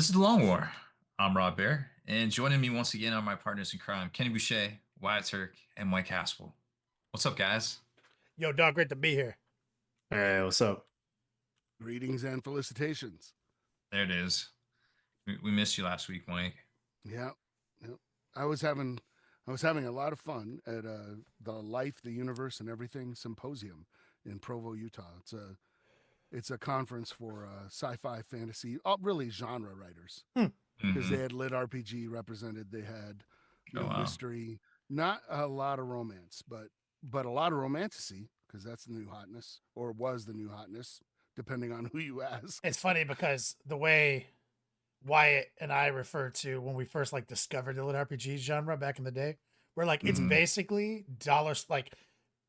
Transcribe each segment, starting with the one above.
This is the Long War. I'm Rob Baer, and joining me once again are my partners in crime, Kenny Boucher, Wyatt Turk, and Mike Haspel. What's up, guys? Yo, dog, great to be here. All right, what's up? Greetings and felicitations. There it is. We missed you last week, Mike. Yeah, yeah. I was having a lot of fun at the Life, the Universe, and Everything Symposium in Provo, Utah. It's a conference for sci-fi, fantasy, really genre writers, because they had lit RPG represented. They had mystery, not a lot of romance, but a lot of romantasy, because that's the new hotness, or was the new hotness, depending on who you ask. It's funny because the way Wyatt and I refer to when we first discovered the lit RPG genre back in the day, we're like, it's basically dollars, like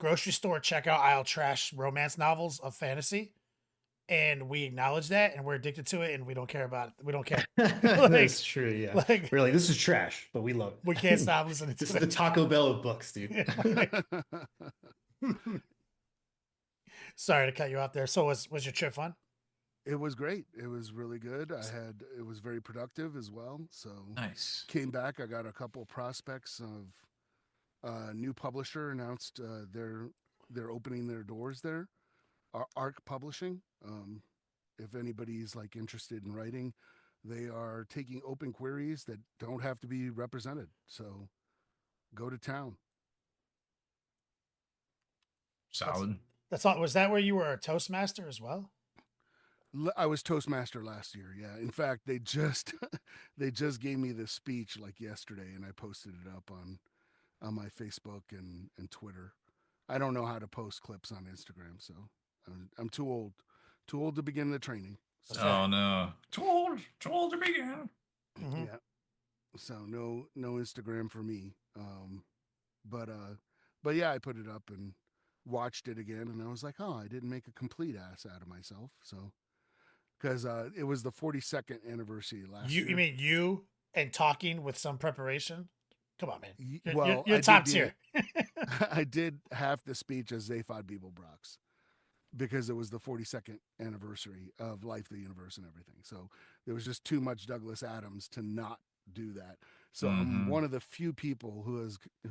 grocery store checkout aisle trash romance novels of fantasy. And we acknowledge that, and we're addicted to it, and we don't care about it. We don't care. That's true. Yeah, Like, we're like, this is trash, but we love it. we can't stop listening to This it. is the Taco Bell of books, dude. Sorry to cut you off there. So was your trip fun? It was great. It was really good. It was very productive as well. So Nice. came back. I got a couple prospects of new publisher announced they're opening their doors there. Arc Publishing. If anybody's interested in writing, they are taking open queries that don't have to be represented. So go to town. Solid. That's all. Was that where you were a Toastmaster as well? I was Toastmaster last year. Yeah. In fact, they just they just gave me this speech yesterday, and I posted it up on my Facebook and Twitter. I don't know how to post clips on Instagram, so I'm too old to begin the training. So, Oh no, too old to begin. Mm-hmm. Yeah. So no Instagram for me. But yeah, I put it up and watched it again, and I was like, oh, I didn't make a complete ass out of myself. So because it was the 42nd anniversary last year. You mean you and talking with some preparation? Come on, man. Well, you're top tier. I did half the speech as Zaphod Beeblebrox because it was the 42nd anniversary of Life, the Universe, and Everything. So there was just too much Douglas Adams to not do that. So I'm one of the few people who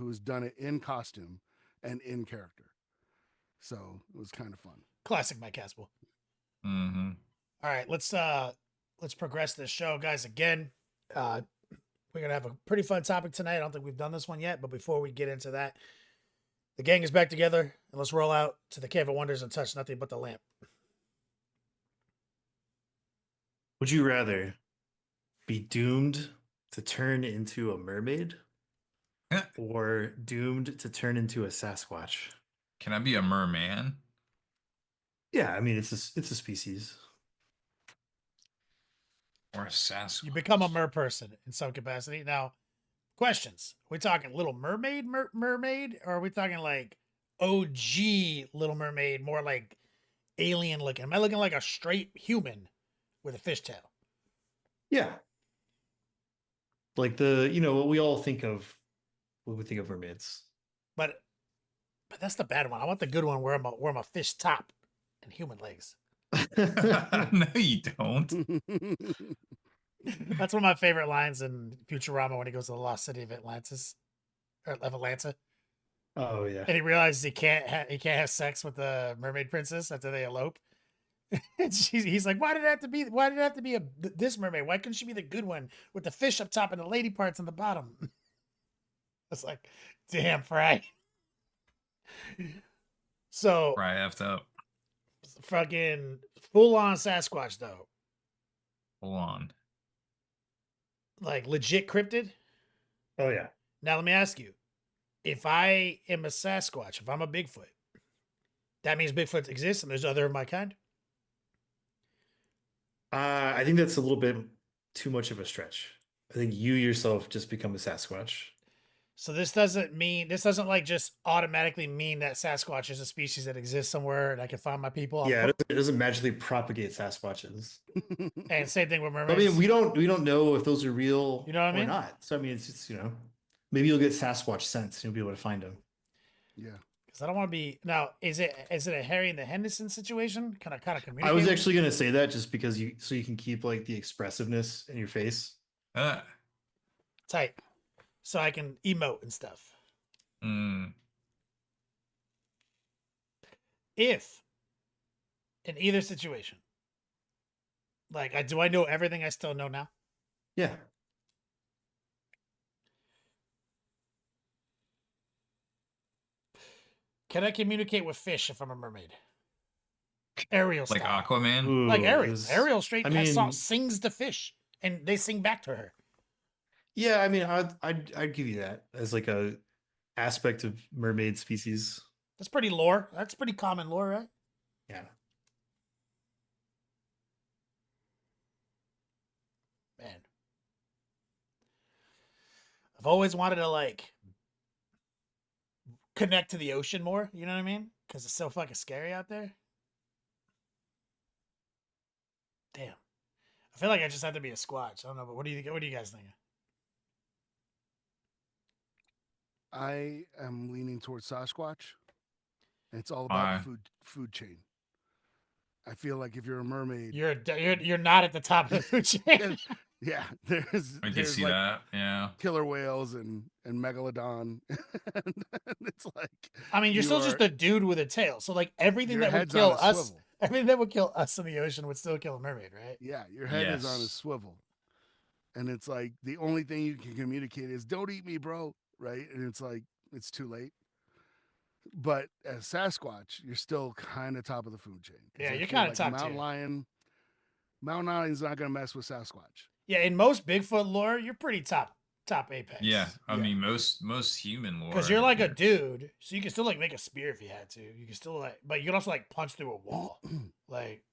has done it in costume and in character. So it was kind of fun. Classic Mike Haspel. Mm-hmm. All right, let's progress this show, guys. Again, we're gonna have a pretty fun topic tonight. I don't think we've done this one yet, but before we get into that, the gang is back together, and let's roll out to the Cave of Wonders and touch nothing but the lamp. Would you rather be doomed to turn into a mermaid or doomed to turn into a Sasquatch? Can I be a merman? Yeah, I mean it's a species. Or a Sasquatch? You become a mer person in some capacity. Now, questions: are we talking Little Mermaid, mermaid, or are we talking like OG Little Mermaid, more like alien looking? Am I looking like a straight human with a fishtail? Yeah, like what we all think of when we think of mermaids. But that's the bad one. I want the good one where I'm a fish top and human legs. No, you don't. That's one of my favorite lines in Futurama when he goes to the lost city of Atlantis, or of Atlanta, Oh yeah. and he realizes he can't have sex with the mermaid princess after they elope. And he's like, why did it have to be this mermaid? Why couldn't she be the good one with the fish up top and the lady parts on the bottom? It's like, damn, Fry. So Right, effed up. fucking full on Sasquatch though. Hold on. Like legit cryptid. Oh yeah. Now let me ask you, if I am a Sasquatch, if I'm a Bigfoot, that means Bigfoot exists and there's other of my kind? I think that's a little bit too much of a stretch. I think you yourself just become a Sasquatch. So this doesn't like just automatically mean that Sasquatch is a species that exists somewhere and I can find my people. Yeah, it doesn't magically propagate Sasquatches. And same thing with I mermaids. mean, we don't know if those are real You know what I mean? or not. So I mean, it's just maybe you'll get Sasquatch sense and you'll be able to find them. Yeah. Because I don't want to be now. Is it a Harry and the Henderson situation? Can I kind of communicate? I was with- actually gonna say that just because you can keep like the expressiveness in your face. tight, so I can emote and stuff. If in either situation, like do I know everything I still know now? Yeah. Can I communicate with fish if I'm a mermaid? Ariel Like style. Aquaman. Like Ooh, Ariel. this- Ariel straight I has mean, sings to fish, and they sing back to her. yeah, I mean, I'd give you that as like a aspect of mermaid species. That's pretty lore. That's pretty common lore, right? Yeah. Man, I've always wanted to like connect to the ocean more. You know what I mean? Because it's so fucking scary out there. Damn. I feel like I just have to be a squatch. I don't know, but what do you think? What do you guys think? I am leaning towards Sasquatch. And it's all Why? about food chain. I feel like if you're a mermaid, You're not at the top of the food chain. yeah, there's I did there's see like that. Yeah. killer whales and megalodon. and it's like I mean, you're you still are- just a dude with a tail. So like everything your that would head's kill on a us, swivel. everything that would kill us in the ocean would still kill a mermaid, right? Yeah, your head is on a Yes. swivel. And it's like the only thing you can communicate is don't eat me, bro. Right. And it's like it's too late. But as Sasquatch, you're still kind of top of the food chain. 'Cause Yeah, I you're feel kinda top Mountain tier. Lion. Mountain Lion's not gonna mess with Sasquatch. Yeah, in most Bigfoot lore, you're pretty top apex. Yeah. I Yeah. mean, most human lore. Because you're like a dude, so you can still like make a spear if you had to. You can still like, but you can also like punch through a wall, like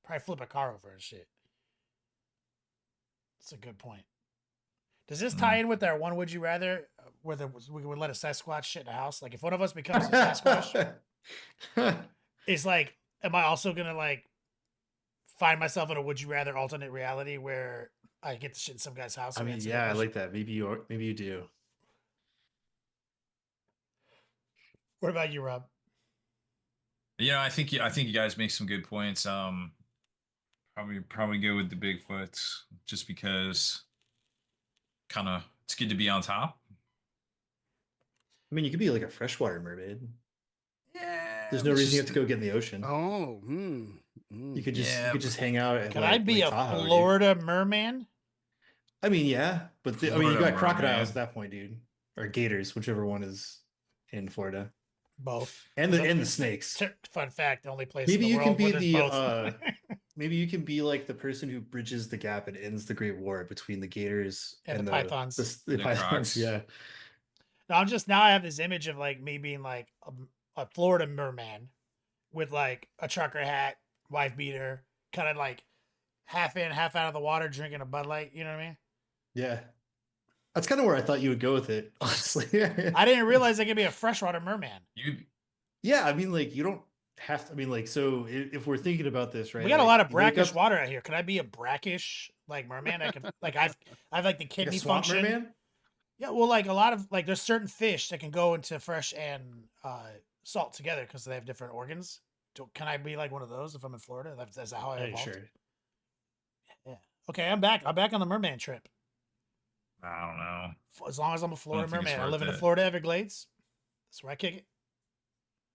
probably flip a car over and shit. That's a good point. Does this tie in with our one would you rather, where we would let a Sasquatch shit in the house? Like if one of us becomes a Sasquatch, it's like, am I also gonna like find myself in a would you rather alternate reality where I get the shit in some guy's house? I and mean, answer the yeah, I question? like that. Maybe you do. What about you, Rob? Yeah, I think you guys make some good points. Probably go with the Bigfoots just because kind of it's good to be on top. I mean, you could be like a freshwater mermaid. Yeah. There's no reason you have to go get in the ocean. Oh, You could just Yeah, you could just hang out at Can like, I be Lake a Tahoe, dude. Florida merman? I mean, yeah, but I mean, you Florida got crocodiles at merman. that point, dude, or gators, whichever one is in Florida, Both. and the snakes. Fun fact: the only place Maybe in you the can world where be there's the both. maybe you can be like the person who bridges the gap and ends the Great War between the gators And the pythons. The The pythons, crocs. yeah. No, now I have this image of like me being like a Florida merman with like a trucker hat, wife beater, kind of like half in, half out of the water, drinking a Bud Light. You know what I mean? Yeah. That's kind of where I thought you would go with it, honestly. I didn't realize I could be a freshwater merman. Yeah, I mean, like, you don't have to. I mean, like, so if we're thinking about this, right? We got a like, lot of you wake brackish up- water out here. Could I be a brackish like merman? I can like I've like the like kidney a swamp function. merman. Yeah, well, like a lot of like there's certain fish that can go into fresh and salt together because they have different organs. Can I be like one of those if I'm in Florida? Is that how I Hey, evolved? sure. Yeah. Okay, I'm back. I'm back on the merman trip. I don't know. As long as I'm a Florida think it's merman, I worth live in the it. Florida Everglades. That's where I kick it.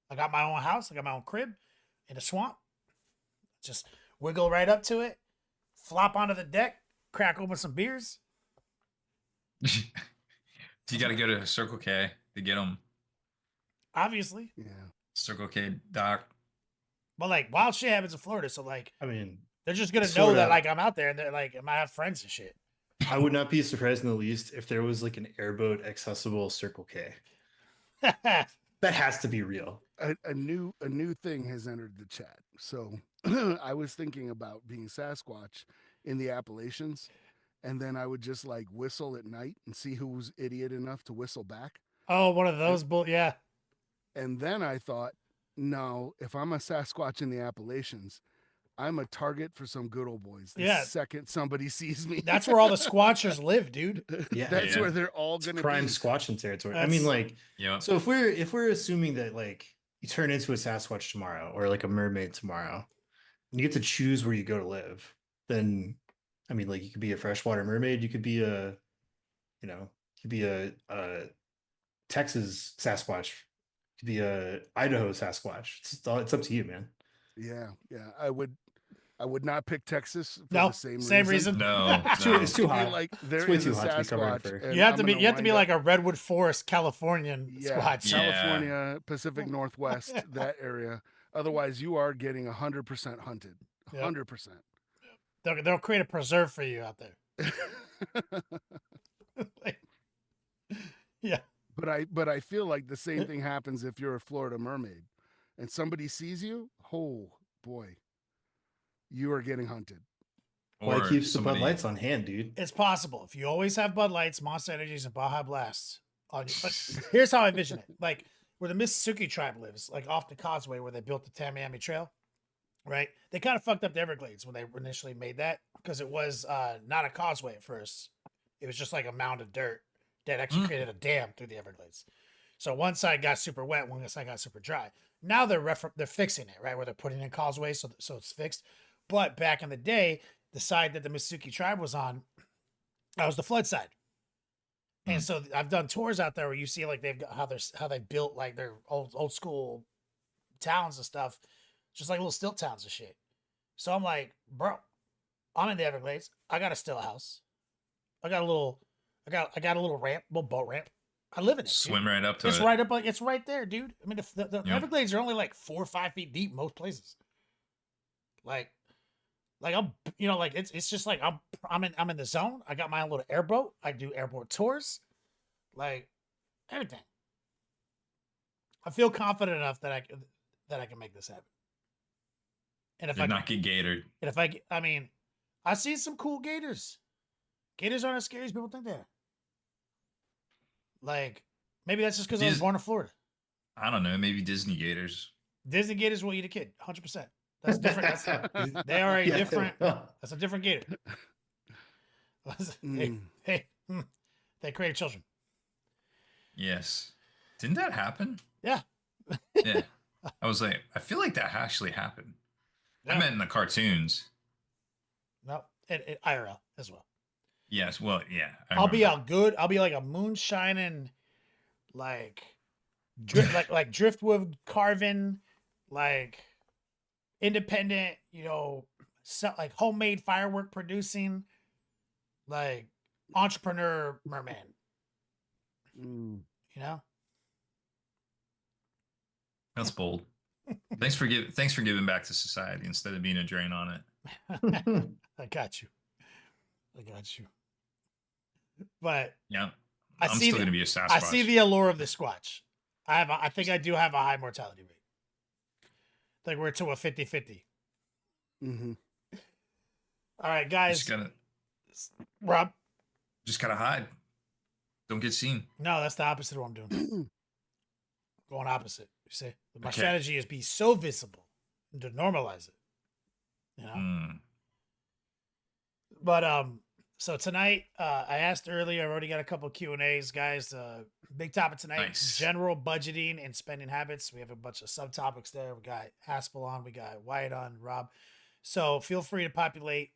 I got my own house. I got my own crib in a swamp. Just wiggle right up to it, flop onto the deck, crack open some beers. You got to go to Circle K to get them. Obviously, yeah. Circle K doc. but like wild shit happens in Florida, so like I mean, they're just gonna know Sorta. that like I'm out there and they're like I might have friends and shit. I would not be surprised in the least if there was like an airboat accessible Circle K. That has to be real. A new thing has entered the chat. So I was thinking about being Sasquatch in the Appalachians, and then I would just like whistle at night and see who was idiot enough to whistle back. Oh, one of those yeah. And then I thought, no, if I'm a Sasquatch in the Appalachians, I'm a target for some good old boys. The Yeah. second somebody sees me, That's where all the squatchers live, dude. Yeah. that's Yeah. where they're all It's gonna prime be. squatching territory. I That's- mean, like, Yeah. so if we're assuming that like you turn into a Sasquatch tomorrow or like a mermaid tomorrow, and you get to choose where you go to live, then I mean, like, you could be a freshwater mermaid, you could be a, you know, you could be a Texas Sasquatch, you could be a Idaho Sasquatch. It's up to you, man. Yeah, yeah. I would not pick Texas for No, the same reason. No, It's too, no. it's too I feel hot. like there it's way is too a hot to be covered in Sasquatch, fur. and You have to I'm be gonna you have to be wind like up- a Redwood Forest Californian yeah, squatch. Yeah. California, Pacific Northwest, that area. Otherwise, you are getting 100% hunted. Yep. 100%. They'll create a preserve for you out there. Like, yeah. But I feel like the same thing happens if you're a Florida mermaid and somebody sees you. Oh boy, you are getting hunted. Why Or keeps the somebody. Bud Lights on hand, dude? It's possible. If you always have Bud Lights, Monster Energies, and Baja Blasts on you. But here's how I envision it. Like where the Mississippi tribe lives, like off the causeway where they built the Tamiami Trail, right? They kind of fucked up the Everglades when they initially made that because it was not a causeway at first. It was just like a mound of dirt that actually created a dam through the Everglades. So one side got super wet, one side got super dry. Now they're fixing it, right? Where they're putting in causeways so it's fixed. But back in the day, the side that the Mississippi tribe was on, that was the flood side. And so I've done tours out there where you see like they've got how they built like their old school towns and stuff, just like little stilt towns and shit. So I'm like, bro, I'm in the Everglades. I got a still house. I got a little ramp, little boat ramp. I live in it. Swim dude. right up to It's it. right up, like it's right there, dude. I mean, the Yep. Everglades are only like 4 or 5 feet deep most places. Like I'm, like it's just like I'm in the zone. I got my own little airboat. I do airboat tours, like everything. I feel confident enough that I can make this happen. And if Did I not get gatored. and if I mean, I see some cool gators. Gators aren't as scary as people think they are. Like maybe that's just because I was Dis- born in Florida. I don't know. Maybe Disney gators. Disney gators will eat a kid, 100%. That's different. They are a Yeah. different. That's a different gator. Mm. They create children. Yes. Didn't that happen? Yeah. Yeah. I was like, I feel like that actually happened. I Yeah. meant in the cartoons. No, it IRL as well. Yes. Well, yeah. I'll be like a moonshining, like, like driftwood carving, like independent, like homemade firework producing, like entrepreneur merman. Mm. You know, That's bold. Thanks for giving back to society instead of being a drain on it. I got you. But Yeah. I I'm see still gonna be a Sasquatch. I see the allure of the Squatch. I think I do have a high mortality rate. Like we're to a 50-50. Mm-hmm. All right, just guys. gotta Rob. hide. Don't get seen. No, that's the opposite of what I'm doing. Going opposite. You see, my Okay. strategy is be so visible and to normalize it. You know. Mm. But so tonight, I asked earlier. I've already got a couple Q&As, guys. Big topic tonight: Nice. general budgeting and spending habits. We have a bunch of subtopics there. We got Haspel on, we got Wyatt on, Rob. So feel free to populate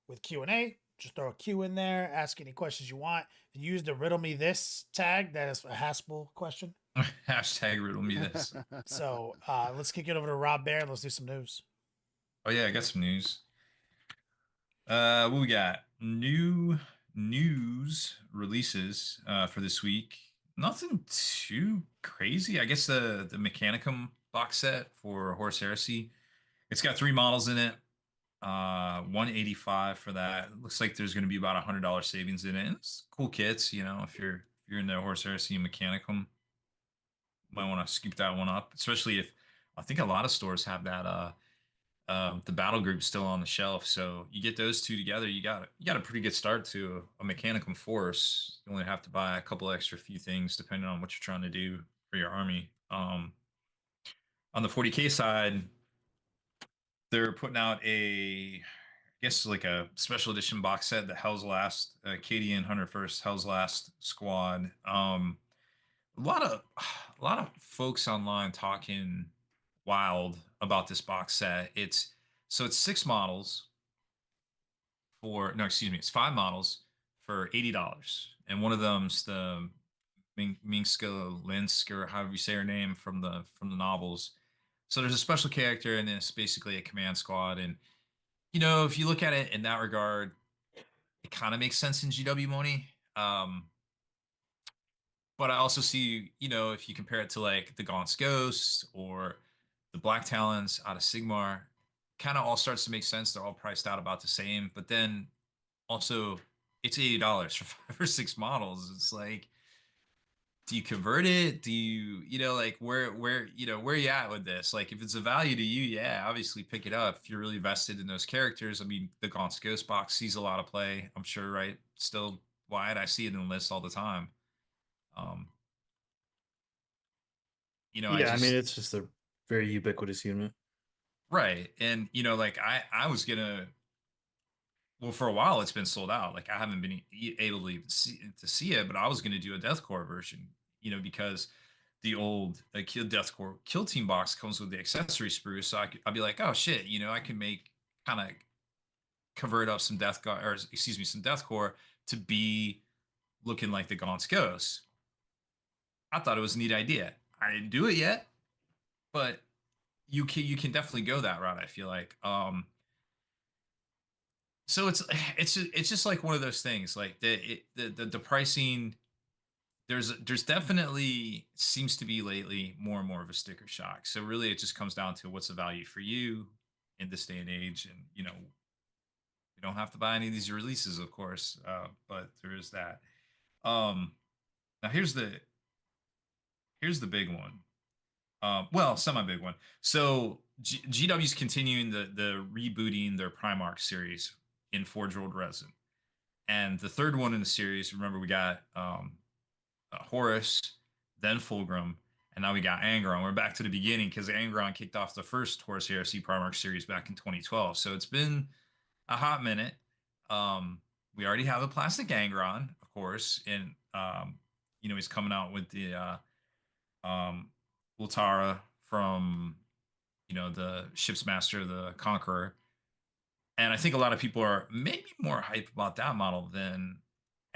with Q&A. Just throw a Q in there. Ask any questions you want. If you use the riddle me this tag, that is a Haspel question. Hashtag riddle me this. So let's kick it over to Rob Baer and let's do some news. Oh yeah, I got some news. What we got? New news releases for this week. Nothing too crazy. I guess the Mechanicum box set for Horus Heresy. It's got 3 models in it. 185 for that. It looks like there's going to be about $100 savings in it. And it's cool kits, if you're into Horus Heresy and Mechanicum, might want to scoop that one up. Especially if I think a lot of stores have that the battle group still on the shelf. So you get those two together, you got a pretty good start to a Mechanicum force. You only have to buy a couple extra few things depending on what you're trying to do for your army. On the 40K side, they're putting out I guess like a special edition box set, the Hell's Last, Cadian 101st Hell's Last Squad. A lot of a lot of folks online talking wild about this box set. It's 6 models for no, excuse me, it's 5 models for $80, and one of them's the Minska Linsk, or however you say her name, from the novels. So there's a special character, and it's basically a command squad. And if you look at it in that regard, it kind of makes sense in GW money. But I also see, if you compare it to like the Gaunt's Ghosts or the Black Talons out of Sigmar, kind of all starts to make sense. They're all priced out about the same. But then also, it's $80 for 5 or 6 models. It's like, do you convert it? Do you, like where you at with this? Like, if it's a value to you, yeah, obviously pick it up. If you're really vested in those characters, I mean, the Gaunt's Ghost box sees a lot of play, I'm sure, right? Still wide. I see it in the list all the time. Um, I Yeah, I mean just it's just a very ubiquitous unit. right. And like I was gonna, well, for a while it's been sold out. Like I haven't been able to even see it, but I was gonna do a deathcore version, because the old kill deathcore kill team box comes with the accessory sprues. So I'd be like, oh shit, I can make kind of convert up some or excuse me, some deathcore to be looking like the Gaunt's Ghost. I thought it was a neat idea. I didn't do it yet, but you can definitely go that route, I feel like. So it's just like one of those things, like the pricing. There's definitely seems to be lately more and more of a sticker shock. So really, it just comes down to what's the value for you in this day and age. And you don't have to buy any of these releases, of course, but there is that. Now here's the big one. Well, semi big one. So GW's continuing the rebooting their Primarch series in Forge World Resin, and the third one in the series. Remember, we got Horus, then Fulgrim, and now we got Angron. We're back to the beginning because Angron kicked off the first Horus Heresy Primarch series back in 2012. So it's been a hot minute. We already have a plastic Angron, of course, and he's coming out with the um, Ultara from the Ship's Master, the Conqueror, and I think a lot of people are maybe more hype about that model than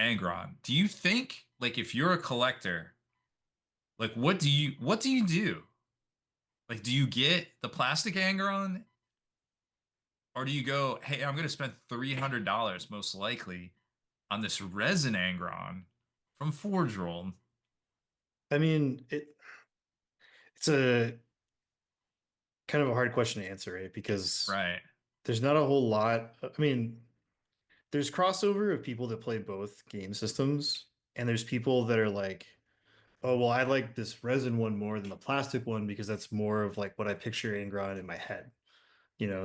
Angron. Do you think, like, if you're a collector, like, what do you do? Like, do you get the plastic Angron, or do you go, hey, I'm going to spend $300 most likely on this resin Angron from Forge World? I mean, it's a kind of a hard question to answer, right? Because Right. there's not a whole lot. I mean, there's crossover of people that play both game systems, and there's people that are like, oh, well, I like this resin one more than the plastic one because that's more of like what I picture Angron in my head.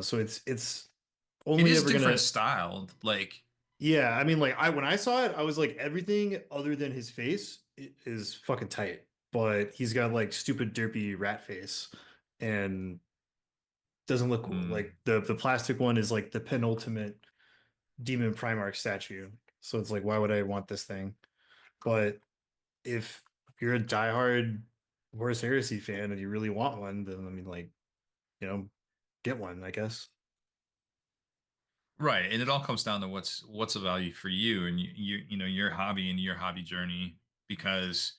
So it's It only is ever different gonna. styled. Like, Yeah, I mean, like when I saw it, I was like, everything other than his face is fucking tight, but he's got like stupid derpy rat face and doesn't look cool. mm, Like the plastic one is like the penultimate demon Primarch statue. So it's like, why would I want this thing? But if you're a diehard Horus Heresy fan and you really want one, then I mean, like, you know, get one, I guess. right. And it all comes down to what's a value for you and your hobby and your hobby journey. Because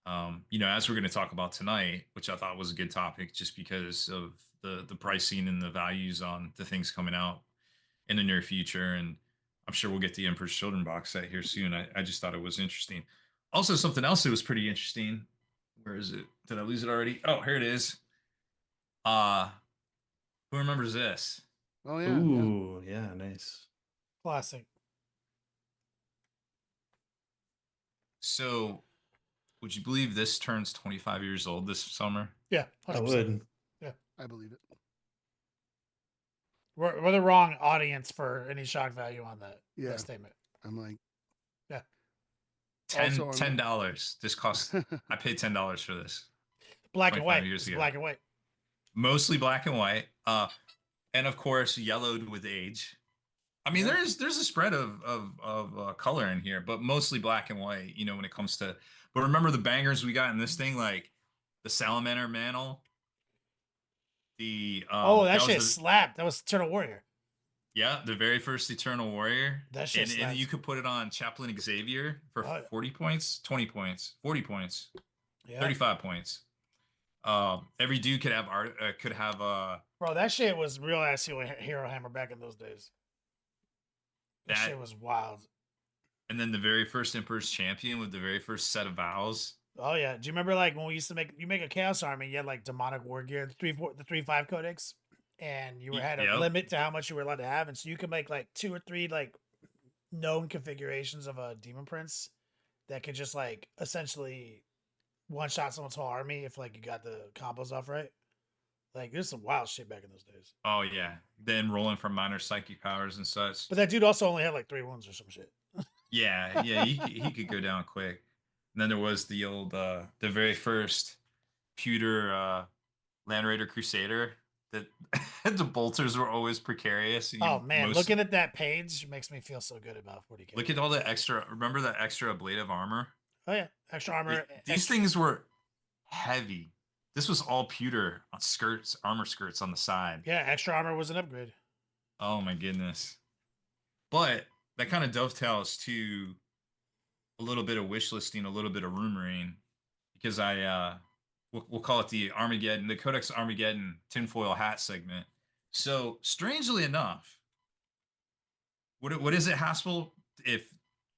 as we're going to talk about tonight, which I thought was a good topic, just because of the pricing and the values on the things coming out in the near future. And I'm sure we'll get the Emperor's Children box set here soon. I just thought it was interesting. Also, something else that was pretty interesting. Where is it? Did I lose it already? Oh, here it is. Uh who remembers this? Oh yeah, yeah. Ooh, yeah, nice. Classic. So, would you believe this turns 25 years old this summer? Yeah, I 100%. would. I believe it. We're the wrong audience for any shock value on that, Yeah. that statement. I'm like, Yeah. Also, I'm- $10. This cost. I paid $10 for this. Black and 25 white. years It's ago. black and white. Mostly black and white. and of course yellowed with age. I mean, Yeah. there's a spread of color in here, but mostly black and white. You know, when it comes to. But remember the bangers we got in this thing, like the Salamander Mantle. The Oh, that that was shit the slapped. That was Eternal Warrior. yeah the very first Eternal Warrior, That shit and you slaps. could put it on Chaplain Xavier for Oh, 40 points, 20 points, 40 points, yeah. 35 points. Every dude could have art could have Bro, that shit was real ass Hero Hammer back in those days. That that, shit was wild. and then the very first Emperor's Champion with the very first set of vows. Oh yeah. Do you remember like when we used to make a Chaos Army? You had like demonic war gear, the 3-5 codex, and you had a Yep. limit to how much you were allowed to have, and so you could make like 2 or 3 like known configurations of a demon prince that could just like essentially one shot someone's whole army if like you got the combos off right. Like there's some wild shit back in those days. Oh yeah. Then rolling from minor psychic powers and such. But that dude also only had like 3 wounds or some shit. Yeah, he could go down quick. And then there was the old the very first pewter Land Raider Crusader that the bolters were always precarious. And Oh man, looking at that page makes me feel so good about 40k. look at all the extra. Remember that extra ablative armor? Oh yeah, extra armor. These things were heavy. This was all pewter on skirts, armor skirts on the side. Yeah, extra armor was an upgrade. Oh my goodness. But that kind of dovetails to a little bit of wish listing, a little bit of rumoring, because we'll call it the Armageddon, the Codex Armageddon tinfoil hat segment. So strangely enough, what is it, Haspel? If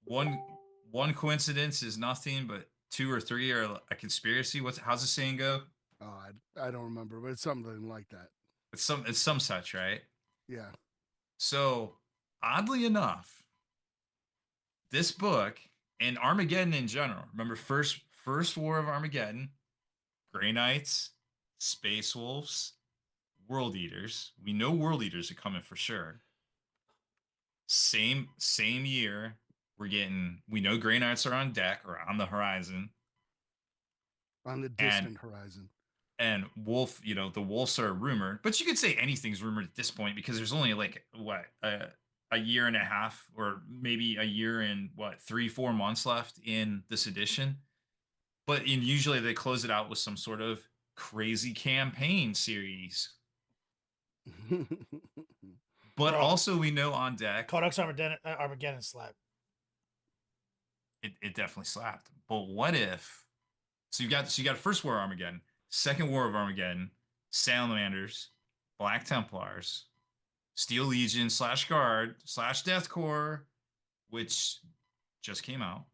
one coincidence is nothing, but 2 or 3 are a conspiracy. How's the saying go? Oh, I don't remember, but it's something like that. It's some such, right? Yeah. So oddly enough, this book and Armageddon in general. Remember first war of Armageddon, Grey Knights, Space Wolves, World Eaters. We know World Eaters are coming for sure. Same year, we know Grey Knights are on deck or on the horizon. On the distant horizon. And Wolf, the Wolves are rumored, but you could say anything's rumored at this point because there's only like a year and a half or maybe a year and 3-4 months left in this edition. But usually they close it out with some sort of crazy campaign series. But also we know on deck Codex Armageddon slap. It definitely slapped. But what if you got First War Armageddon, Second War of Armageddon, Salamanders, Black Templars, Steel Legion / Guard / Death Corps, which just came out.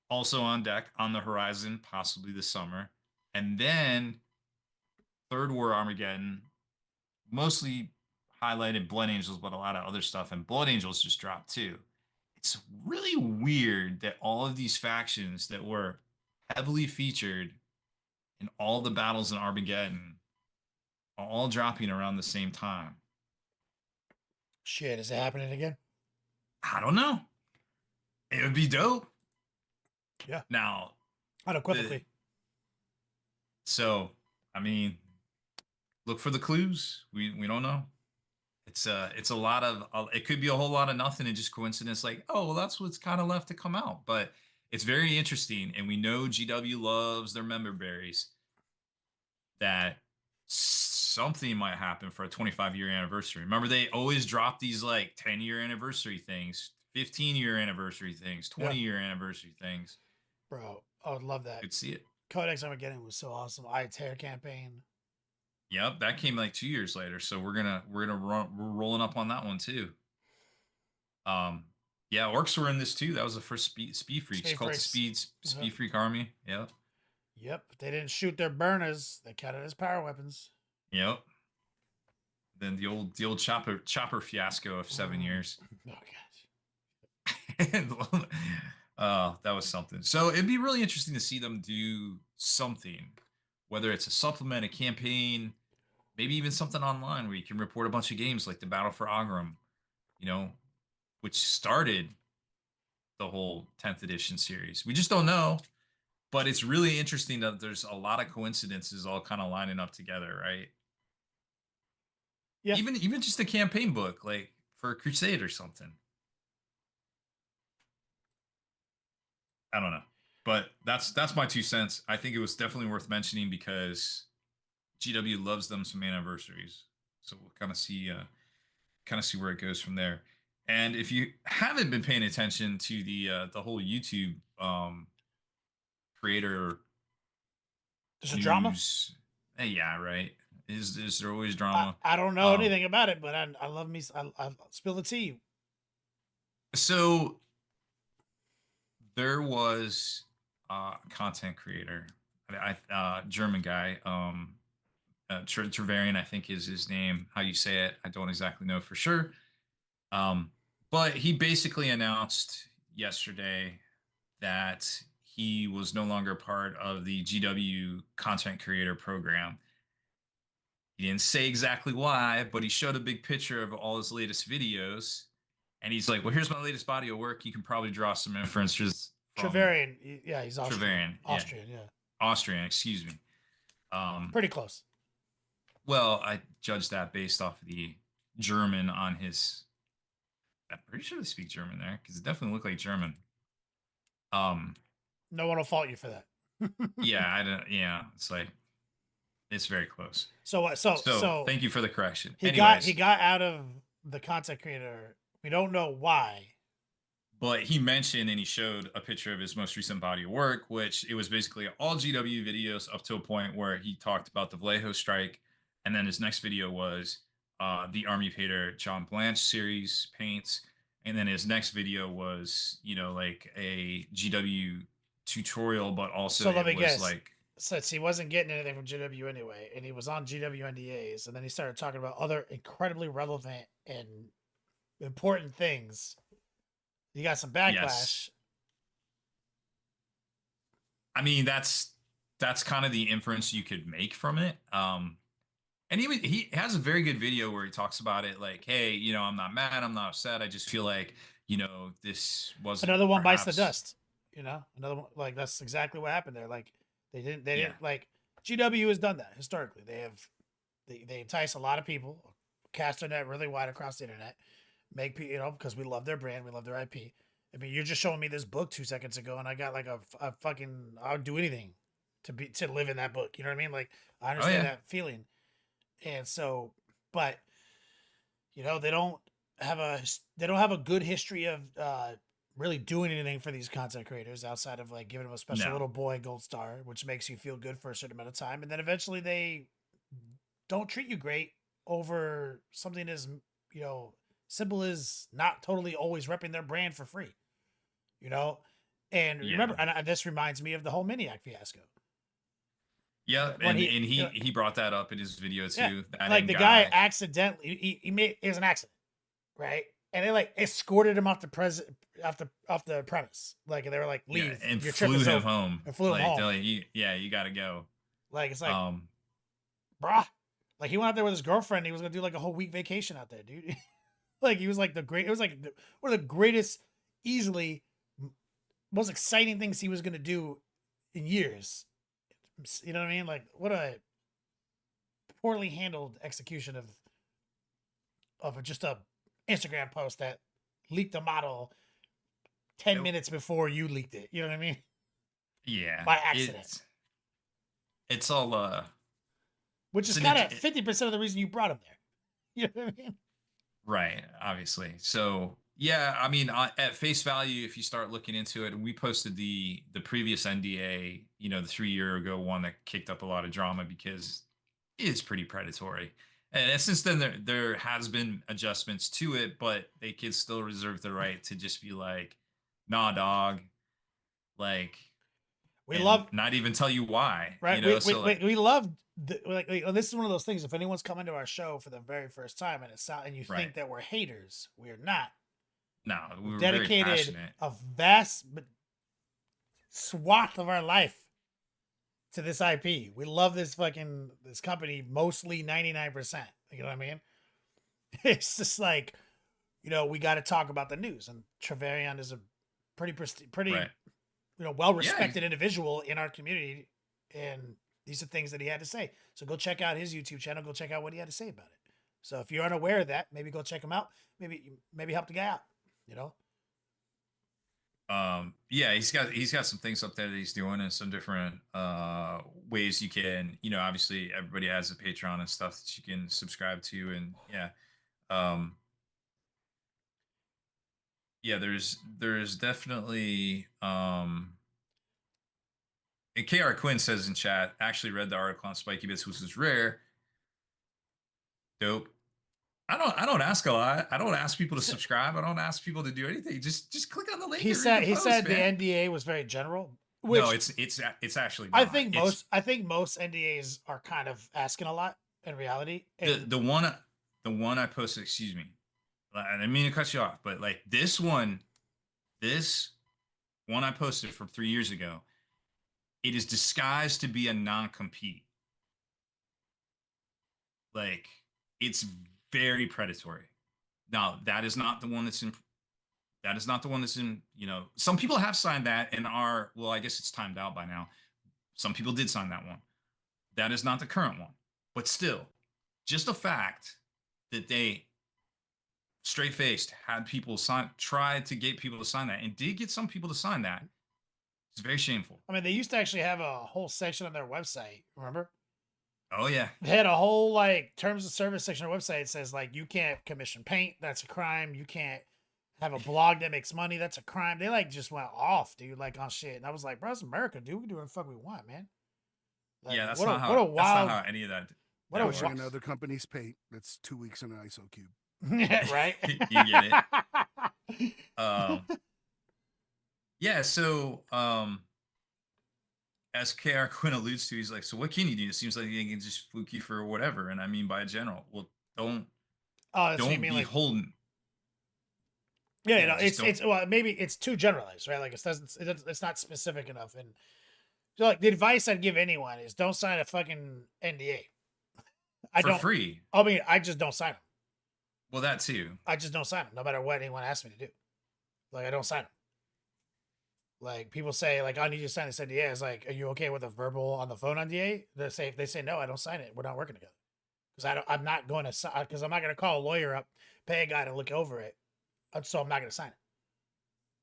Also on deck, on the horizon, possibly this summer. And then Third War Armageddon, mostly highlighted Blood Angels, but a lot of other stuff. And Blood Angels just dropped too. It's really weird that all of these factions that were heavily featured in all the battles in Armageddon are all dropping around the same time. Shit, is it happening again? I don't know. It would be dope. Yeah. Now, unequivocally. So, I mean, look for the clues. We don't know. It's a lot of it could be a whole lot of nothing and just coincidence. Like, oh, well, that's what's kind of left to come out. But it's very interesting, and we know GW loves their member berries. That something might happen for a 25-year anniversary. Remember, they always drop these like 10-year anniversary things, 15-year anniversary things, 20-year anniversary things. Bro, I would love that. Could see it. Codex Armageddon was so awesome. Eye Tear campaign. Yep, that came like 2 years later. So we're rolling up on that one too. Yeah, orcs were in this too. That was the first speed freaks. Called Speed Freak Army. Yep. Yep. They didn't shoot their burners. They counted as power weapons. Yep. Then the old chopper fiasco of 7 years. Oh gosh. That was something. So it'd be really interesting to see them do something, whether it's a supplement, a campaign, maybe even something online where you can report a bunch of games like the Battle for Agram, which started the whole 10th edition series. We just don't know, but it's really interesting that there's a lot of coincidences all kind of lining up together, right? Yeah. Even just a campaign book, like for a crusade or something. I don't know, but that's my 2 cents. I think it was definitely worth mentioning because GW loves them some anniversaries, so we'll kind of see where it goes from there. And if you haven't been paying attention to the whole YouTube creator There's a drama. news, yeah, right. Is there always I, drama? I don't know Um, anything about it, but I love me. I spill the tea. so there was a content creator, German guy, Trevelyan, I think is his name. How you say it, I don't exactly know for sure. Um, but he basically announced yesterday that he was no longer part of the GW content creator program. He didn't say exactly why, but he showed a big picture of all his latest videos. And he's like, well, here's my latest body of work. You can probably draw some inferences from Trevelyan, yeah, he's Austrian. Trevelyan. Yeah, Austrian, yeah, Austrian, excuse me. pretty close. Well, I judged that based off of the German on his. I'm pretty sure they speak German there because it definitely looked like German. Um, No one will fault you for that. yeah, I don't. Yeah, it's like it's very close. So what? So Thank you for the correction. he Anyways, got out of the content creator. We don't know why. but he mentioned and he showed a picture of his most recent body of work, which it was basically all GW videos up to a point where he talked about the Vallejo strike, and then his next video was the Army Painter John Blanche series paints, and then his next video was like a GW tutorial, but also So let it me was guess. like Since he wasn't getting anything from GW anyway, and he was on GW NDAs, and then he started talking about other incredibly relevant and important things. You got some backlash. yes. I mean, that's kind of the inference you could make from it. And he has a very good video where he talks about it like, hey, I'm not mad, I'm not upset. I just feel like, this wasn't Another one bites the perhaps. dust. Another one, like that's exactly what happened there. Like they Yeah. didn't like GW has done that historically. They entice a lot of people, cast their net really wide across the internet, make people, because we love their brand, we love their IP. I mean, you're just showing me this book 2 seconds ago, and I got like a fucking, I would do anything to live in that book. You know what I mean? Like I Oh understand yeah. that feeling, and so, but they don't have a good history of really doing anything for these content creators outside of like giving them a special No. little boy gold star, which makes you feel good for a certain amount of time, and then eventually they don't treat you great over something as simple as not totally always repping their brand for free. And Yeah. remember, and this reminds me of the whole Miniac fiasco. Yeah, When and he- he brought that up in his video Yeah, too. That like the guy accidentally he made it was an accident, right? And they like escorted him off the premise. Like they were like, yeah, leave, and your trip flew is him over. home. And flew him home. Like, you got to go. Like it's like, Um, bruh. Like he went out there with his girlfriend. He was gonna do like a whole week vacation out there, dude. Like he was like it was like one of the greatest, easily most exciting things he was gonna do in years. You know what I mean? Like what a poorly handled execution of just a Instagram post that leaked a model 10 Nope. minutes before you leaked it. You know what I mean? yeah, By accident. It's all Which is it's kind of 50% of the reason you brought him there. You know what I mean? right, obviously. So yeah, I mean, at face value, if you start looking into it, and we posted the previous NDA, the 3 year ago one that kicked up a lot of drama because it's pretty predatory. And since then, there has been adjustments to it, but they could still reserve the right to just be like, nah, dog, like, We and love not even tell you why, right. So like, We love like this is one of those things. If anyone's coming to our show for the very first time and you Right. think that we're haters, we're not. no, we were Dedicated very passionate. a vast swath of our life to this IP. We love this company mostly 99%. You know what I mean? It's just like, we got to talk about the news, and Trevelyan is a pretty Right. well respected individual in our community, and these are things that he had to say. So go check out his YouTube channel. Go check out what he had to say about it. So if you're unaware of that, maybe go check him out. Maybe help the guy out. You know. Yeah, he's got some things up there that he's doing and some different ways you can, obviously everybody has a Patreon and stuff that you can subscribe to, and um there's definitely and KR Quinn says in chat, actually read the article on Spiky Bits, which is rare. Dope. I don't ask a lot. I don't ask people to subscribe. I don't ask people to do anything. Just click on the link. He and read said the he post, said man. the NDA was very general. Which No, it's actually I not. think It's most NDAs are kind of asking a lot in reality. the one I posted. Excuse me, I didn't mean to cut you off, but like this one I posted from 3 years ago, it is disguised to be a non-compete. Like, it's very predatory. Now, that is not the one that's in. That is not the one that's in. Some people have signed that and are. Well, I guess it's timed out by now. Some people did sign that one. That is not the current one, but still, just the fact that they straight faced had people tried to get people to sign that, and did get some people to sign that. It's very shameful. I mean, they used to actually have a whole section on their website. Remember? Oh yeah. They had a whole like terms of service section on their website. It says like you can't commission paint. That's a crime. You can't have a blog that makes money. That's a crime. They like just went off, dude, like on shit. And I was like, bro, it's America, dude. We can do whatever the fuck we want, man. Like, Yeah, that's what not a how. wild, That's not how any of that. what a works. Pushing another company's paint that's 2 weeks in an ISO cube. right? You get it. Yeah. So, as KR Quinn alludes to, he's like, so what can you do? It seems like you can just fluke you for whatever. And I mean, by general, well, don't Oh, that's what you don't mean, be like, holding. yeah, Yeah, just it's well, maybe it's too generalized, right? Like it's not specific enough. And so, like, the advice I'd give anyone is don't sign a fucking NDA. For free. I mean, I just don't sign them. Well, that too. I just don't sign them, no matter what anyone asks me to do. Like, I don't sign them. Like, people say, like, I need you to sign this NDA. It's like, are you okay with a verbal on the phone NDA? If they say no, I don't sign it. We're not working together. Because I'm not going to sign. Because I'm not going to call a lawyer up, pay a guy to look over it. So I'm not going to sign it.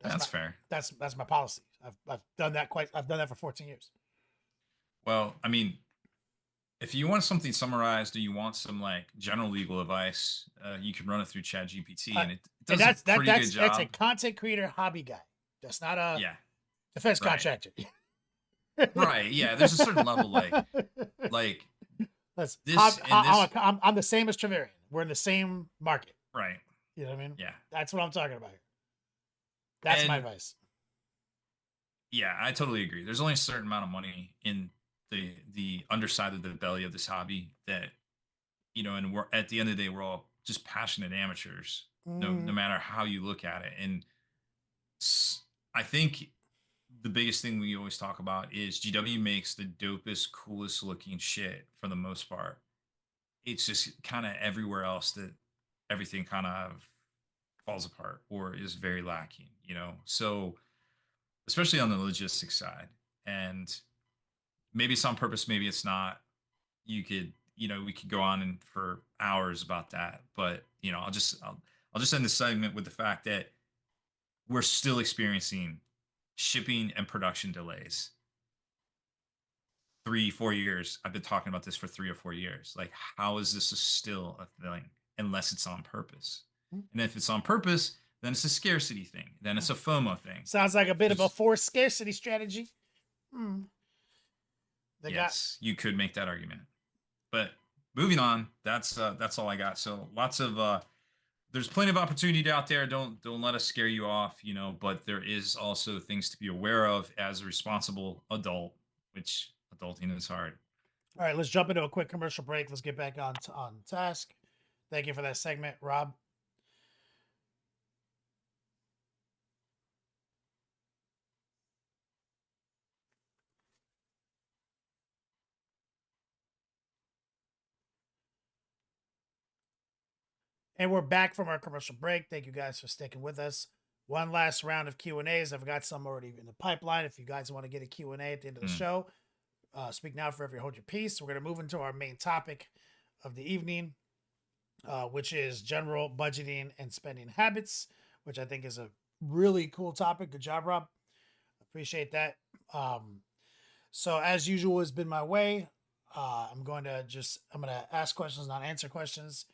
That's fair. That's my policy. I've done that I've done that for 14 years. Well, I mean, if you want something summarized or you want some like general legal advice, you can run it through ChatGPT, and it does a pretty good job. That's a content creator hobby guy. That's not a defense Right. contractor. Right. Yeah. There's a certain level like That's this. I'm the same as Treverian. We're in the same market. Right. You know what I mean? Yeah. That's what I'm talking about here. That's my advice. Yeah, I totally agree. There's only a certain amount of money in the underside of the belly of this hobby that, and we're at the end of the day, we're all just passionate amateurs, no matter how you look at it. And I think the biggest thing we always talk about is GW makes the dopest, coolest looking shit for the most part. It's just kind of everywhere else that everything kind of falls apart or is very lacking, So, especially on the logistics side, and maybe it's on purpose, maybe it's not. We could go on and for hours about that, but I'll just end the segment with the fact that we're still experiencing shipping and production delays. 3-4 years. I've been talking about this for 3 or 4 years. Like, how is this still a thing unless it's on purpose? And if it's on purpose, then it's a scarcity thing. Then it's a FOMO thing. Sounds like a bit of a forced scarcity strategy. Yes, you could make that argument. But moving on, that's all I got. So lots of there's plenty of opportunity out there. Don't let us scare you off, but there is also things to be aware of as a responsible adult, which adulting is hard. All right, let's jump into a quick commercial break. Let's get back on task. Thank you for that segment, Rob. And we're back from our commercial break. Thank you guys for sticking with us. One last round of Q&As. I've got some already in the pipeline. If you guys want to get a Q&A at the end of the show, speak now, forever hold your peace. We're going to move into our main topic of the evening. which is general budgeting and spending habits, which I think is a really cool topic. Good job, Rob. Appreciate that. So as usual has been my way. I'm going to ask questions, not answer questions.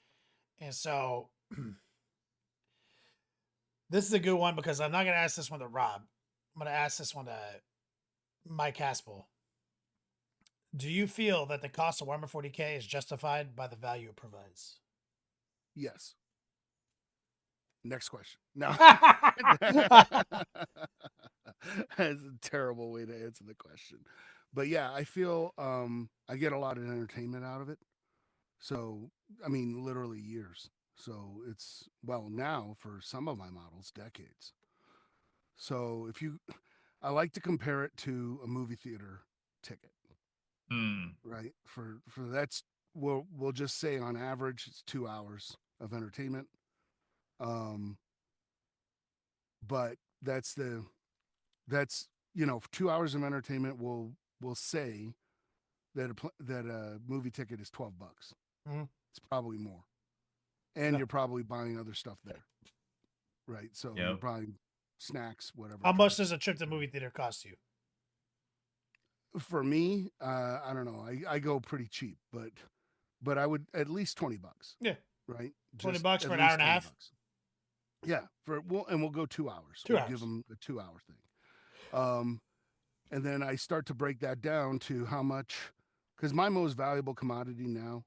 And so this is a good one because I'm not going to ask this one to Rob. I'm going to ask this one to Mike Haspel. Do you feel that the cost of Warhammer 40K is justified by the value it provides? Yes. Next question. No. That's a terrible way to answer the question. But yeah, I feel I get a lot of entertainment out of it. So, I mean, literally years. So it's, well, now for some of my models, decades. So I like to compare it to a movie theater ticket, Hmm. right? For that's, we'll just say on average it's 2 hours of entertainment. But that's 2 hours of entertainment. We'll say that a movie ticket is $12. Mhm. It's probably more, and No. you're probably buying other stuff there, right? So you're Yep. buying snacks, whatever. How much drinks. does a trip to the movie theater cost you? For me? I don't know. I go pretty cheap, but I would at least $20, Yeah, right? 20 Just bucks at for an hour least and a half. $20. Yeah, we'll go 2 hours. 2 We'll give hours. them a 2 hour thing. And then I start to break that down to how much, because my most valuable commodity now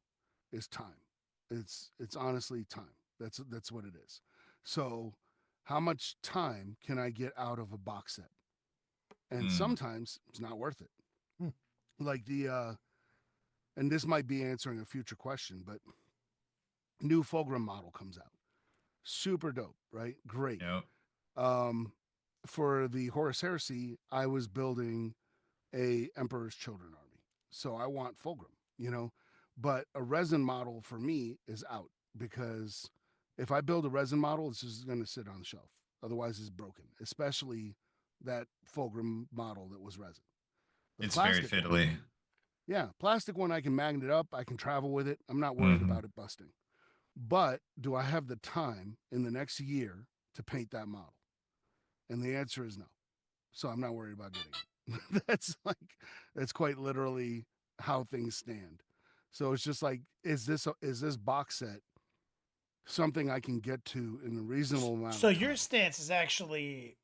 is time. It's honestly time. That's what it is. So how much time can I get out of a box set? And Hmm. sometimes it's not worth it. Hmm. Like and this might be answering a future question, but new Fulgrim model comes out. Super dope, right? Great. Yep. For the Horus Heresy, I was building a Emperor's Children army. So I want Fulgrim. But a resin model for me is out because if I build a resin model, it's just going to sit on the shelf. Otherwise, it's broken, especially that Fulgrim model that was resin. The It's very plastic fiddly. one, yeah, plastic one, I can magnet it up. I can travel with it. I'm not worried Mhm. about it busting. But do I have the time in the next year to paint that model? And the answer is no. So I'm not worried about getting it. That's quite literally how things stand. So it's just like, is this box set something I can get to in a reasonable amount So of time? your stance is actually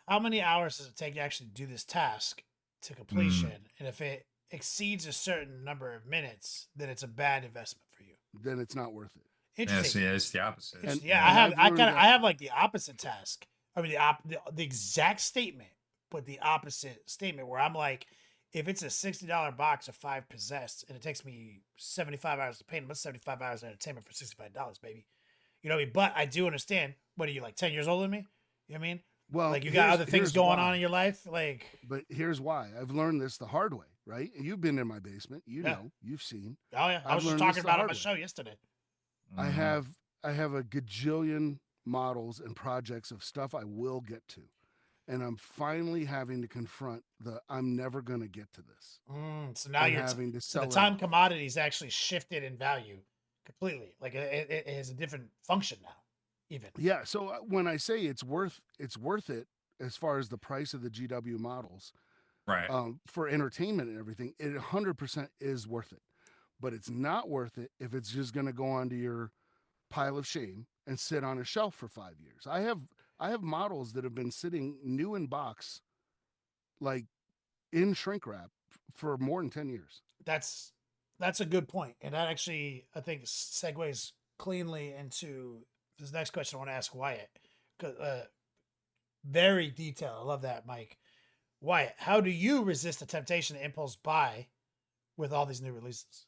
how many hours does it take to actually do this task to completion? And if it exceeds a certain number of minutes, then it's a bad investment for you. Then it's not worth it. Yeah, Interesting. see, it's the opposite. Interesting. And- Yeah, and I've learned I that- have like the opposite task. I mean the exact statement, but the opposite statement where I'm like, if it's a $60 box of 5 possessed and it takes me 75 hours to paint, what's 75 hours of entertainment for $65, baby? You know what I mean? But I do understand. What are you, like 10 years older than me? You know what I mean? Well, Like you got other things here's going why. on in your life. Like But here's why. I've learned this the hard way, right? You've been in my basement. You Yeah. know, you've seen. oh yeah, I I've was just learned talking this the about it on hard my way. show yesterday. I Mhm. have a gajillion models and projects of stuff I will get to. And I'm finally having to confront I'm never going to get to this. So now And you're having to so sell the it time off. commodities actually shifted in value completely. Like it has a different function now. Even Yeah, so when I say it's worth it as far as the price of the GW models, Right. for entertainment and everything, it 100% is worth it. But it's not worth it if it's just going to go onto your pile of shame and sit on a shelf for 5 years. I have models that have been sitting new in box, like in shrink wrap, for more than 10 years. that's a good point, and that actually I think segues cleanly into this next question I want to ask Wyatt. Very detailed. I love that, Mike. Wyatt, how do you resist the temptation to impulse buy with all these new releases?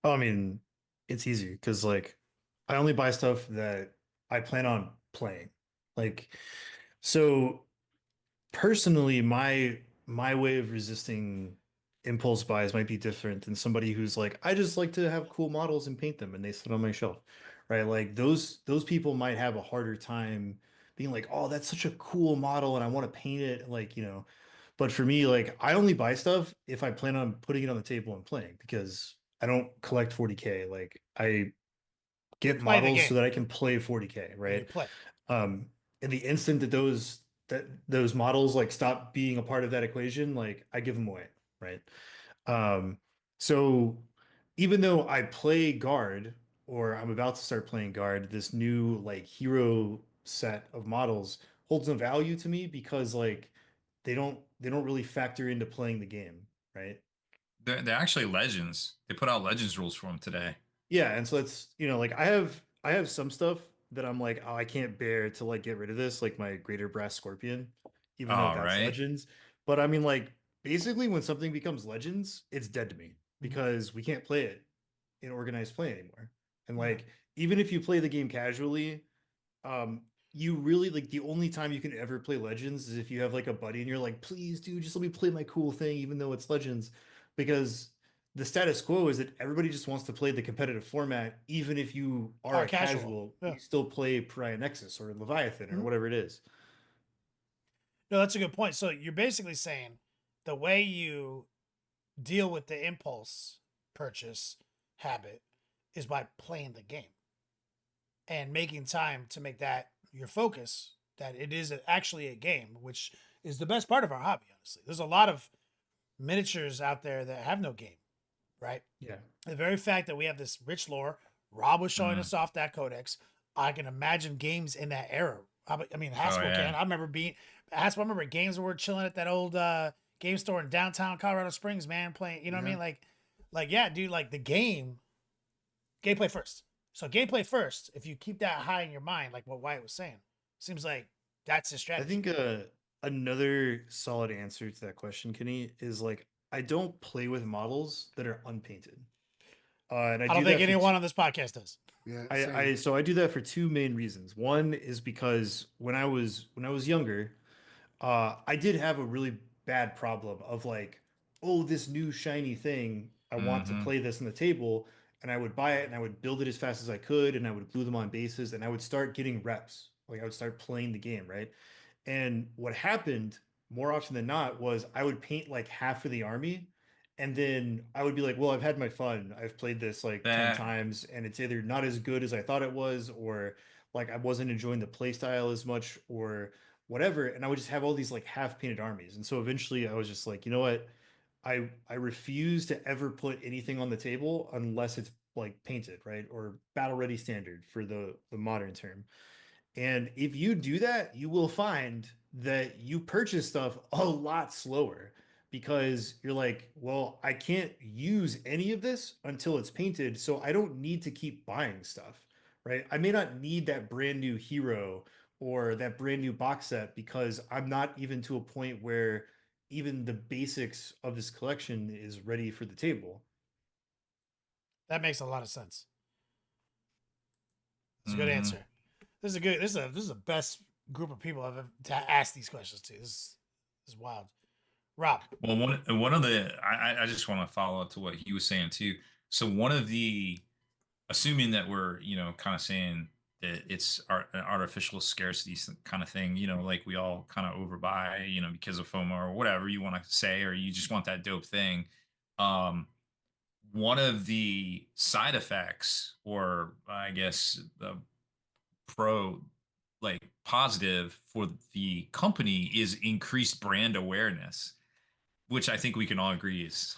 Oh, I mean, it's easy because like I only buy stuff that I plan on playing. Like, so personally, my way of resisting impulse buys might be different than somebody who's like, I just like to have cool models and paint them and they sit on my shelf. Right. Like those people might have a harder time being like, oh, that's such a cool model and I want to paint it, like, but for me, like I only buy stuff if I plan on putting it on the table and playing because I don't collect 40K. Like I get Play the models game. so that I can play 40K, And you right? play. In the instant that those models like stop being a part of that equation, like I give them away, right? Um, so even though I play guard or I'm about to start playing guard, this new like hero set of models holds no value to me because like they don't really factor into playing the game, right? They're actually legends. They put out legends rules for them today. Yeah, and so it's like I have some stuff that I'm like, oh, I can't bear to like get rid of this, like my greater brass scorpion, even though All that's right. legends. But I mean, like basically when something becomes legends, it's dead to me because we can't play it in organized play anymore. And Yeah. like even if you play the game casually, you really like the only time you can ever play legends is if you have like a buddy and you're like, please dude, just let me play my cool thing even though it's legends, because the status quo is that everybody just wants to play the competitive format. Even if you are Or a casual. casual, Yeah. you still play Pariah Nexus or Leviathan or Mhm. whatever it is. No, that's a good point. So you're basically saying the way you deal with the impulse purchase habit is by playing the game and making time to make that your focus, that it is actually a game, which is the best part of our hobby, honestly. There's a lot of miniatures out there that have no game, right? Yeah. The very fact that we have this rich lore, Rob was showing Mm. us off that codex. I can imagine games in that era. I mean, Oh Haspel yeah. can. I remember games where we're chilling at that old game store in downtown Colorado Springs, man, playing. You know what I Yeah. mean? Like yeah, dude. Like the gameplay first. So gameplay first. If you keep that high in your mind, like what Wyatt was saying, seems like that's his I strategy. think another solid answer to that question, Kenny, is like I don't play with models that are unpainted. And I I don't do think that for anyone on this podcast does. Yeah, I same. so I do that for two main reasons. One is because when I was younger, I did have a really bad problem of like, oh, this new shiny thing, I want to Mm-hmm. play this on the table, and I would buy it and I would build it as fast as I could, and I would glue them on bases, and I would start getting reps. Like I would start playing the game, right? And what happened more often than not was I would paint like half of the army, and then I would be like, well, I've had my fun. I've played this like 10 That times, and it's either not as good as I thought it was, or like I wasn't enjoying the play style as much, or whatever. And I would just have all these like half painted armies. And so eventually I was just like, you know what? I refuse to ever put anything on the table unless it's like painted, right? Or battle ready standard for the modern term. And if you do that, you will find that you purchase stuff a lot slower because you're like, well, I can't use any of this until it's painted, so I don't need to keep buying stuff, right? I may not need that brand new hero or that brand new box set because I'm not even to a point where even the basics of this collection is ready for the table. That makes a lot of sense. It's a good mm-hmm. answer. This is the best group of people I've ever to ask these questions to. This is wild. Rob. Well, one of the I just want to follow up to what he was saying too. So one of the assuming that we're kind of saying that it's an artificial scarcity kind of thing, like we all kind of overbuy, because of FOMO or whatever you want to say, or you just want that dope thing. Um, One of the side effects, or I guess the pro like positive for the company, is increased brand awareness, which I think we can all agree is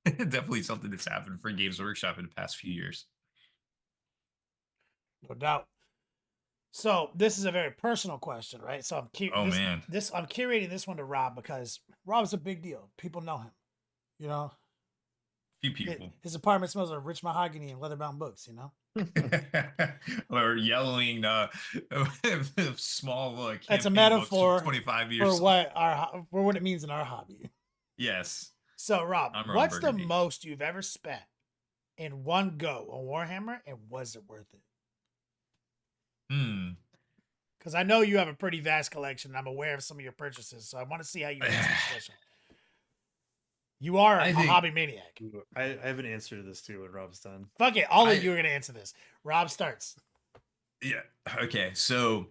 definitely something that's happened for Games Workshop in the past few years. No doubt. So this is a very personal question, right? So Oh man, I'm curating this one to Rob because Rob's a big deal. People know him. You know, few people. his apartment smells of rich mahogany and leather-bound books. You know, Or yellowing small that's a campaign books from metaphor 25 for years. what it means in our hobby. Yes, So Rob, I'm Ron what's the Burgundy. most you've ever spent in one go on Warhammer, and was it worth it? Hmm. Because I know you have a pretty vast collection. And I'm aware of some of your purchases, so I want to see how you answer this question. You are I a think hobby maniac. Ooh, I have an answer to this too when Rob's done. Fuck it, all of I you are gonna answer this. Rob starts. yeah. Okay, so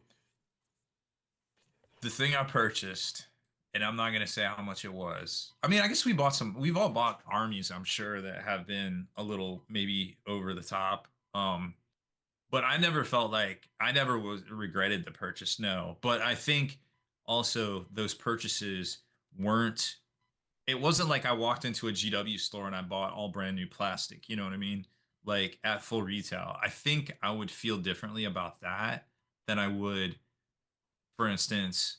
the thing I purchased and I'm not gonna say how much it was. I mean, I guess we've all bought armies, I'm sure, that have been a little maybe over the top. But I never felt like I never was regretted the purchase, no. But I think also those purchases weren't it wasn't like I walked into a GW store and I bought all brand new plastic, you know what I mean? Like at full retail. I think I would feel differently about that than I would, for instance,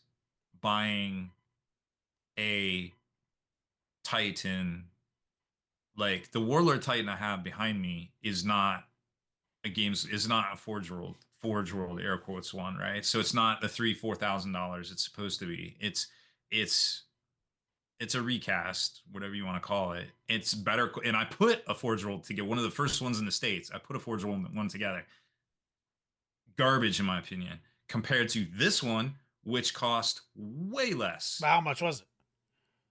buying a Titan. Like the Warlord Titan I have behind me is not is not a Forge World air quotes one, right? So it's not the $4,000 it's supposed to be. It's it's a recast, whatever you want to call it. It's better, and I put a Forge World to get one of the first ones in the States. I put a Forge World one together. Garbage, in my opinion, compared to this one, which cost way less. How much was it?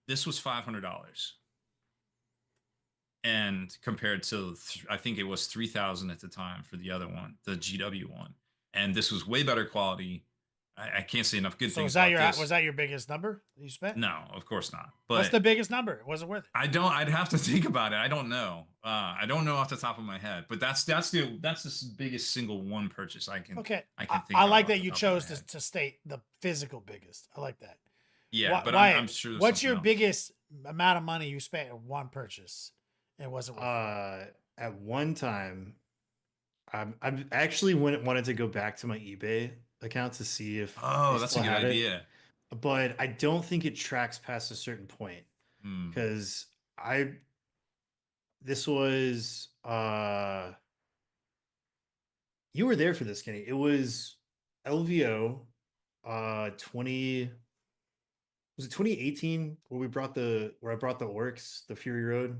This was $500, and compared to I think it was 3,000 at the time for the other one, the GW one, and this was way better quality. I can't say enough good So things. was that your biggest number that you spent? No, of course not. But what's the biggest number? Was it worth it? I don't. I'd have to think about it. I don't know. I don't know off the top of my head. But that's the biggest single one purchase I can. Okay. I can think. I of like off that the you top of my chose head. to state the physical biggest. I like that. Yeah, but Wyatt, I'm sure. There's what's your something else. biggest amount of money you spent in one purchase, and was it worth it? At one time, I actually wanted to go back to my eBay account to see if Oh, they that's a still good had it, idea. but I don't think it tracks past a certain point Hmm. because this was you were there for this, Kenny. It was LVO 20 was it 2018 where I brought the orcs, the Fury Road?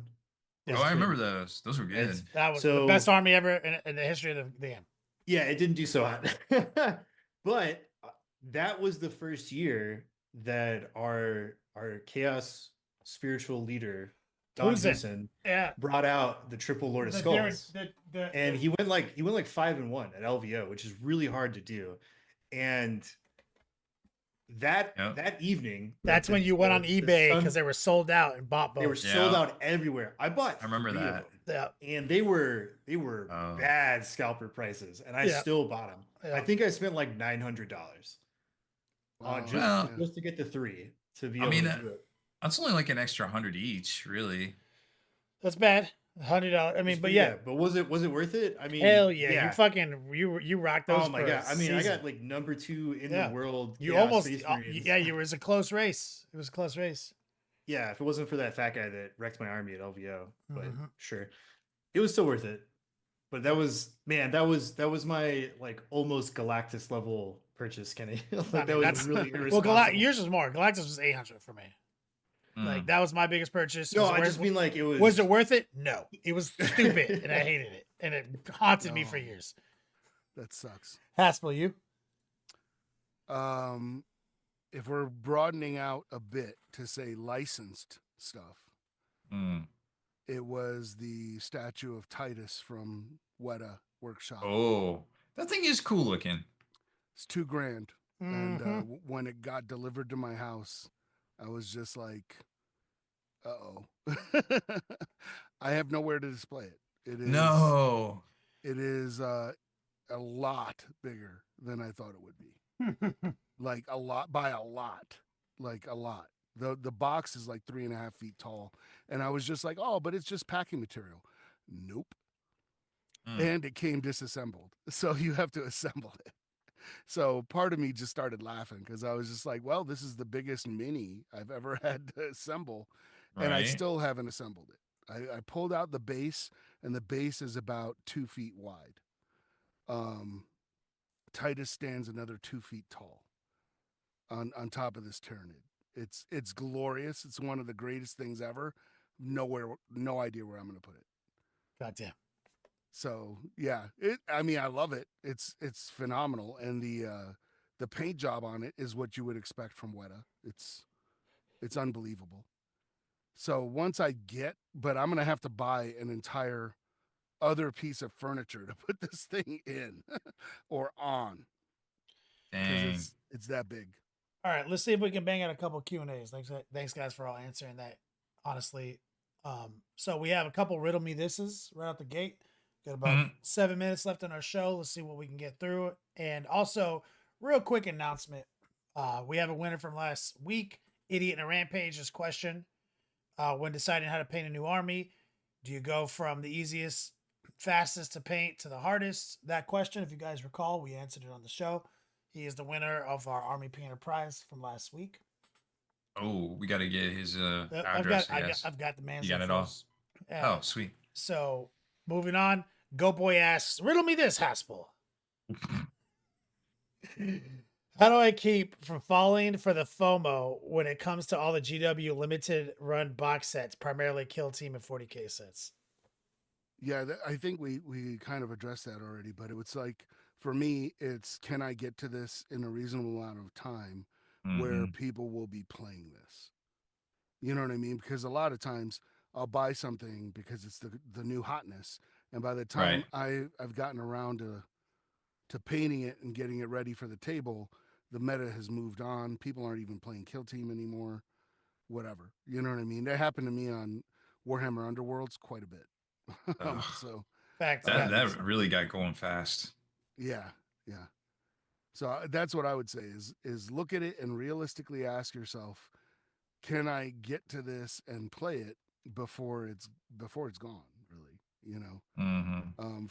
Yes. Oh, I remember those. Those were good. It's- That was so- the best army ever in the history of the game. Yeah, it didn't do so hot. But that was the first year that our chaos spiritual leader, Don Husin. Husin, Yeah. brought out the triple Lord of Skulls. And he went like 5-1 at LVO, which is really hard to do. And that evening, that's when you went on eBay because they were sold out and bought both. They were sold out everywhere. I bought. I remember 3 of that. them. Yeah. And they were bad scalper prices, and I still bought them. Yeah. I think I spent like $900 Wow. just to get the 3 to be I able mean, to do it. that's only like an extra 100 each, really. That's bad. $100. I mean, but yeah. But was it worth it? I mean, Hell yeah. You fucking you rocked those. Oh my god! I mean, I got like number 2 in the world. You almost you was a close race. It was a close race. Yeah, if it wasn't for that fat guy that wrecked my army at LVO, but sure, it was still worth it. But that was my like almost Galactus level purchase, Kenny. Like that was really irresponsible. Well, yours was more. Galactus was 800 for me. Like that was my biggest purchase. No, I just mean like it was. Was it worth it? No, it was stupid, and I hated it, and it haunted me for years. That sucks. Haspel, you? If we're broadening out a bit to say licensed stuff, it was the statue of Titus from Weta Workshop. Oh, that thing is cool looking. It's $2,000, and when it got delivered to my house, I was just like, "Uh-oh." I have nowhere to display it. It is a lot bigger than I thought it would be. Like a lot by a lot. Like a lot. The box is like 3.5 feet tall. And I was just like, "Oh, but it's just packing material." Nope. And it came disassembled. So you have to assemble it. So part of me just started laughing because I was just like, well, this is the biggest mini I've ever had to assemble. Right. And I still haven't assembled it. I pulled out the base, and the base is about 2 feet wide. Titus stands another 2 feet tall on top of this Tyranid. It's glorious. It's one of the greatest things ever. No idea where I'm going to put it. Goddamn. So yeah, I mean, I love it. It's phenomenal, and the paint job on it is what you would expect from Weta. It's unbelievable. So once but I'm gonna have to buy an entire other piece of furniture to put this thing in or on. Dang. It's that big. All right, let's see if we can bang out a couple Q&As. Thanks guys for all answering that. Honestly, so we have a couple riddle me thises right out the gate. Got about Mhm. 7 minutes left in our show. Let's see what we can get through. And also, real quick announcement: we have a winner from last week. Idiot in a Rampage's question: when deciding how to paint a new army, do you go from the easiest, fastest to paint to the hardest? That question, if you guys recall, we answered it on the show. He is the winner of our Army Painter Prize from last week. Oh, we got to get his I've got address, I guess. I've got the man's You got it all? infos. Oh, sweet. So moving on, Go Boy asks, riddle me this, Haspel. How do I keep from falling for the FOMO when it comes to all the GW limited run box sets, primarily Kill Team and 40K sets? Yeah, I think we kind of addressed that already, but it was like for me, it's can I get to this in a reasonable amount of time where Mhm. people will be playing this? You know what I mean? Because a lot of times I'll buy something because it's the new hotness, and by the time Right. I've gotten around to painting it and getting it ready for the table, the meta has moved on. People aren't even playing Kill Team anymore. Whatever, you know what I mean? That happened to me on Warhammer Underworlds quite a bit. Ugh. So Facts. That Yeah. that really got going fast. yeah, yeah. So that's what I would say is look at it and realistically ask yourself, can I get to this and play it before it's gone? Really, you know, Mhm.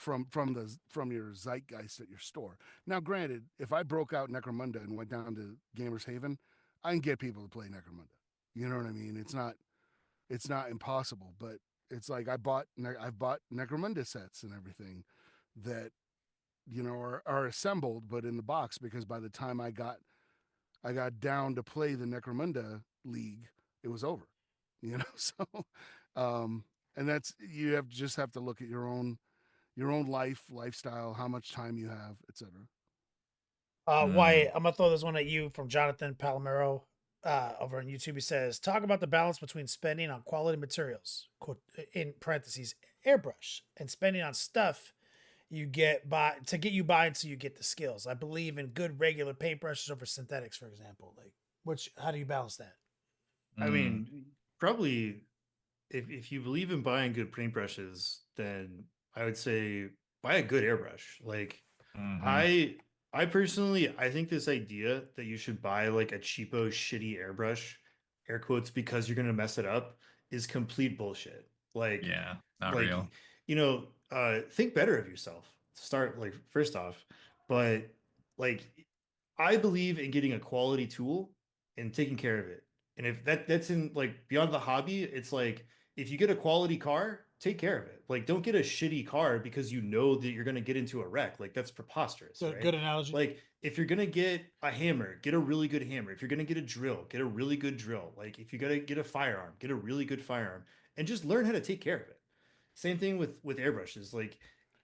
from your zeitgeist at your store. Now, granted, if I broke out Necromunda and went down to Gamers Haven, I can get people to play Necromunda. You know what I mean? It's not impossible, but it's like I've bought Necromunda sets and everything that are assembled but in the box because by the time I got down to play the Necromunda League, it was over. You know, so and that's you have just have to look at your own lifestyle, how much time you have, etc. Wyatt, Mm. I'm gonna throw this one at you from Jonathan Palomero over on YouTube. He says, "Talk about the balance between spending on quality materials (quote in parentheses airbrush) and spending on stuff you get by to get you by until you get the skills. I believe in good regular paintbrushes over synthetics, for example. Like, how do you balance that?" I Mm. mean, probably if you believe in buying good paintbrushes, then I would say buy a good airbrush. Like Mhm. I I personally I think this idea that you should buy like a cheapo shitty airbrush, air quotes, because you're gonna mess it up is complete bullshit. Yeah, not real. Think better of yourself. Start like first off, but like I believe in getting a quality tool and taking care of it. And if that's in like beyond the hobby, it's like if you get a quality car, take care of it. Like don't get a shitty car because you know that you're going to get into a wreck. Like that's preposterous, Good right? analogy. Like if you're going to get a hammer, get a really good hammer. If you're going to get a drill, get a really good drill. Like if you got to get a firearm, get a really good firearm and just learn how to take care of it. Same thing with airbrushes. Like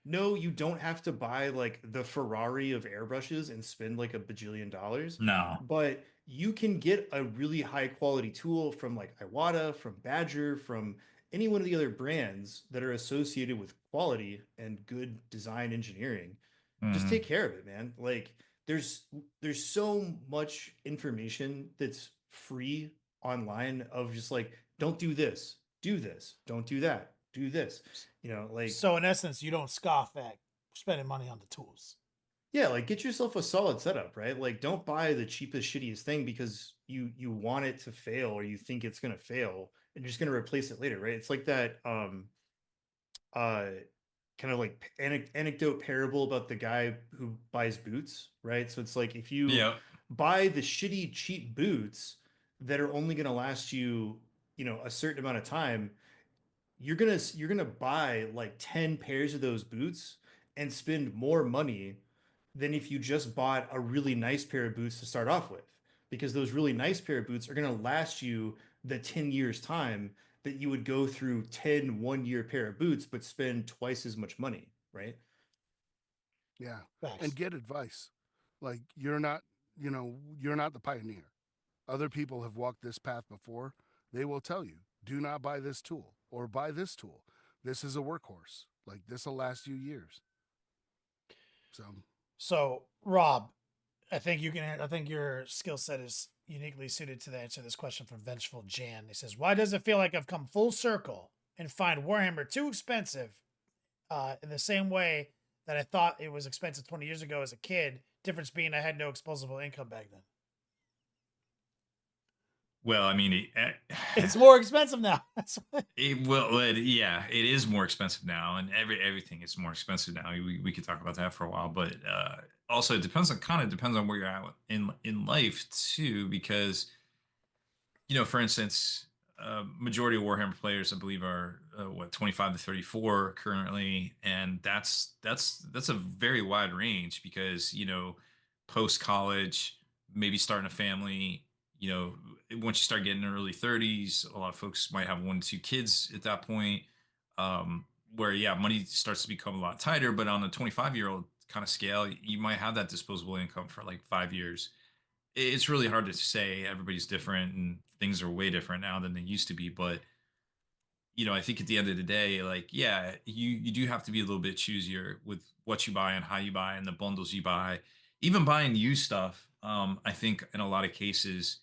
no, you don't have to buy like the Ferrari of airbrushes and spend like a bajillion dollars, No. but you can get a really high quality tool from like Iwata, from Badger, from any one of the other brands that are associated with quality and good design engineering. Just take Mhm. care of it, man. Like there's there's so much information that's free online of just like don't do this, don't do that, do this. Like So in essence, you don't scoff at spending money on the tools. yeah, like get yourself a solid setup, right? Like don't buy the cheapest, shittiest thing because you want it to fail or you think it's gonna fail and you're just gonna replace it later, right? It's like that uh kind of like anecdote parable about the guy who buys boots, right? So it's like if you Yep. buy the shitty cheap boots that are only gonna last you, a certain amount of time, you're gonna buy like 10 pairs of those boots and spend more money than if you just bought a really nice pair of boots to start off with, because those really nice pair of boots are going to last you the 10 years time that you would go through 10 1 year pair of boots but spend twice as much money, right? Yeah, and Facts. get advice. Like you're not the pioneer. Other people have walked this path before. They will tell you, do not buy this tool or buy this tool. This is a workhorse. Like this will last you years. So So, Rob, I think you can. I think your skill set is uniquely suited to the answer to this question from Vengeful Jan. He says, "Why does it feel like I've come full circle and find Warhammer too expensive? In the same way that I thought it was expensive 20 years ago as a kid. Difference being I had no disposable income back then. Well, I mean, It's more expensive now. That's what- yeah, it is more expensive now, and everything is more expensive now. We could talk about that for a while, but also it depends on where you're at in life too, because for instance, majority of Warhammer players, I believe, are what 25 to 34 currently, and that's a very wide range because post college, maybe starting a family. Once you start getting in the early 30s, a lot of folks might have 1 to 2 kids at that point. Where money starts to become a lot tighter, but on a 25-year-old kind of scale, you might have that disposable income for like 5 years. It's really hard to say. Everybody's different and things are way different now than they used to be, but I think at the end of the day, like, yeah, you do have to be a little bit choosier with what you buy and how you buy and the bundles you buy. Even buying used stuff, I think in a lot of cases,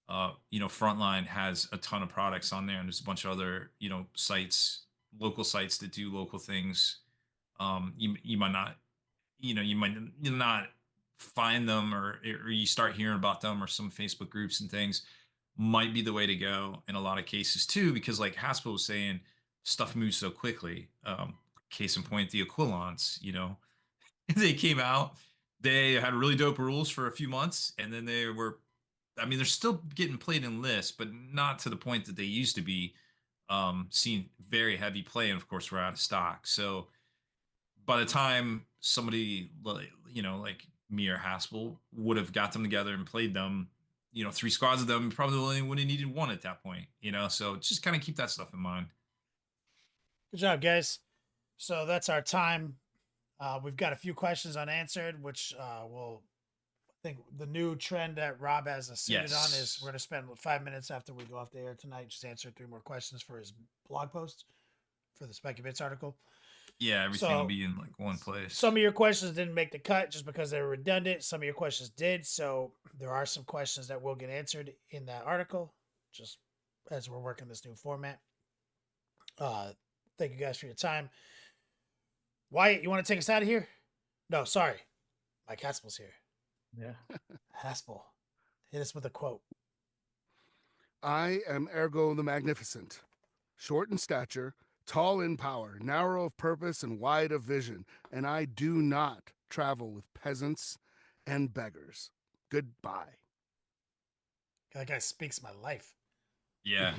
Frontline has a ton of products on there, and there's a bunch of other sites, local sites that do local things. You might not, you might not find them, or you start hearing about them, or some Facebook groups and things might be the way to go in a lot of cases too, because like Haspel was saying, stuff moves so quickly. Case in point, the Aquilons, they came out, they had really dope rules for a few months, and then they were, I mean, they're still getting played in lists, but not to the point that they used to be. Seen very heavy play, and of course we're out of stock. So by the time somebody like me or Haspel would have got them together and played them, 3 squads of them, probably only would have needed one at that point. So just kind of keep that stuff in mind. Good job, guys. So that's our time. We've got a few questions unanswered, which will. I think the new trend that Rob has suited on is we're going to spend 5 minutes after we go off the air tonight just answer 3 more questions for his blog post for the Spec Bits article. Yeah, everything will be in like one place. Some of your questions didn't make the cut just because they were redundant. Some of your questions did. So there are some questions that will get answered in that article, just as we're working this new format. Thank you guys for your time. Wyatt, you want to take us out of here? No, sorry. Mike Haspel's here. Yeah. Haspel, hit us with a quote. I am Ergo the Magnificent, short in stature, tall in power, narrow of purpose, and wide of vision, and I do not travel with peasants and beggars. Goodbye. That guy speaks my life. Yeah.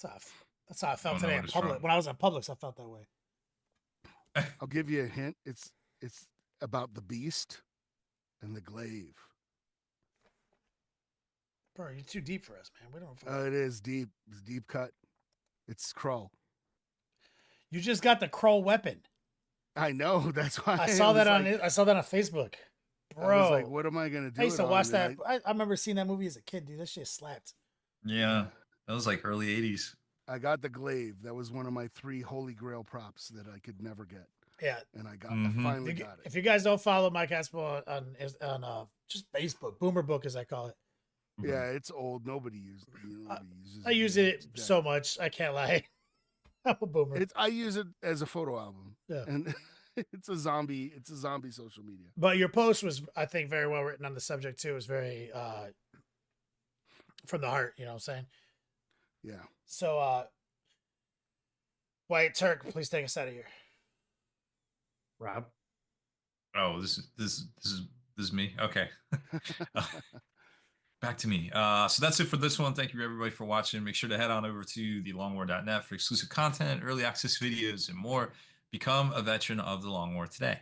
That's how I felt Don't know today what in it's public. from. When I was at Publix, I felt that way. I'll give you a hint. It's about the beast and the glaive. Bro, you're too deep for us, man. We don't. It is deep. It's deep cut. It's Krull. You just got the Kroll weapon. I know. That's why I saw that on Facebook. Bro, I was like, what am I gonna do? I used to watch that. And I remember seeing that movie as a kid, dude. That shit slapped. Yeah. That was like early 80s. I got the glaive. That was one of my 3 holy grail props that I could never get. Yeah, And I finally got it. If you guys don't follow Mike Haspel on just Facebook, Boomer Book as I call it. Yeah, it's old. Nobody uses I use it so much. I can't lie. I'm a boomer. I use it as a photo album. Yeah. And it's a zombie social media. But your post was, I think, very well written on the subject too. It was very from the heart, you know what I'm saying? Yeah. So Wyatt Turk, please take us out of here. Rob. Oh, this is me. Okay. Back to me. So that's it for this one. Thank you everybody for watching. Make sure to head on over to thelongwar.net for exclusive content, early access videos, and more. Become a veteran of the Long War today.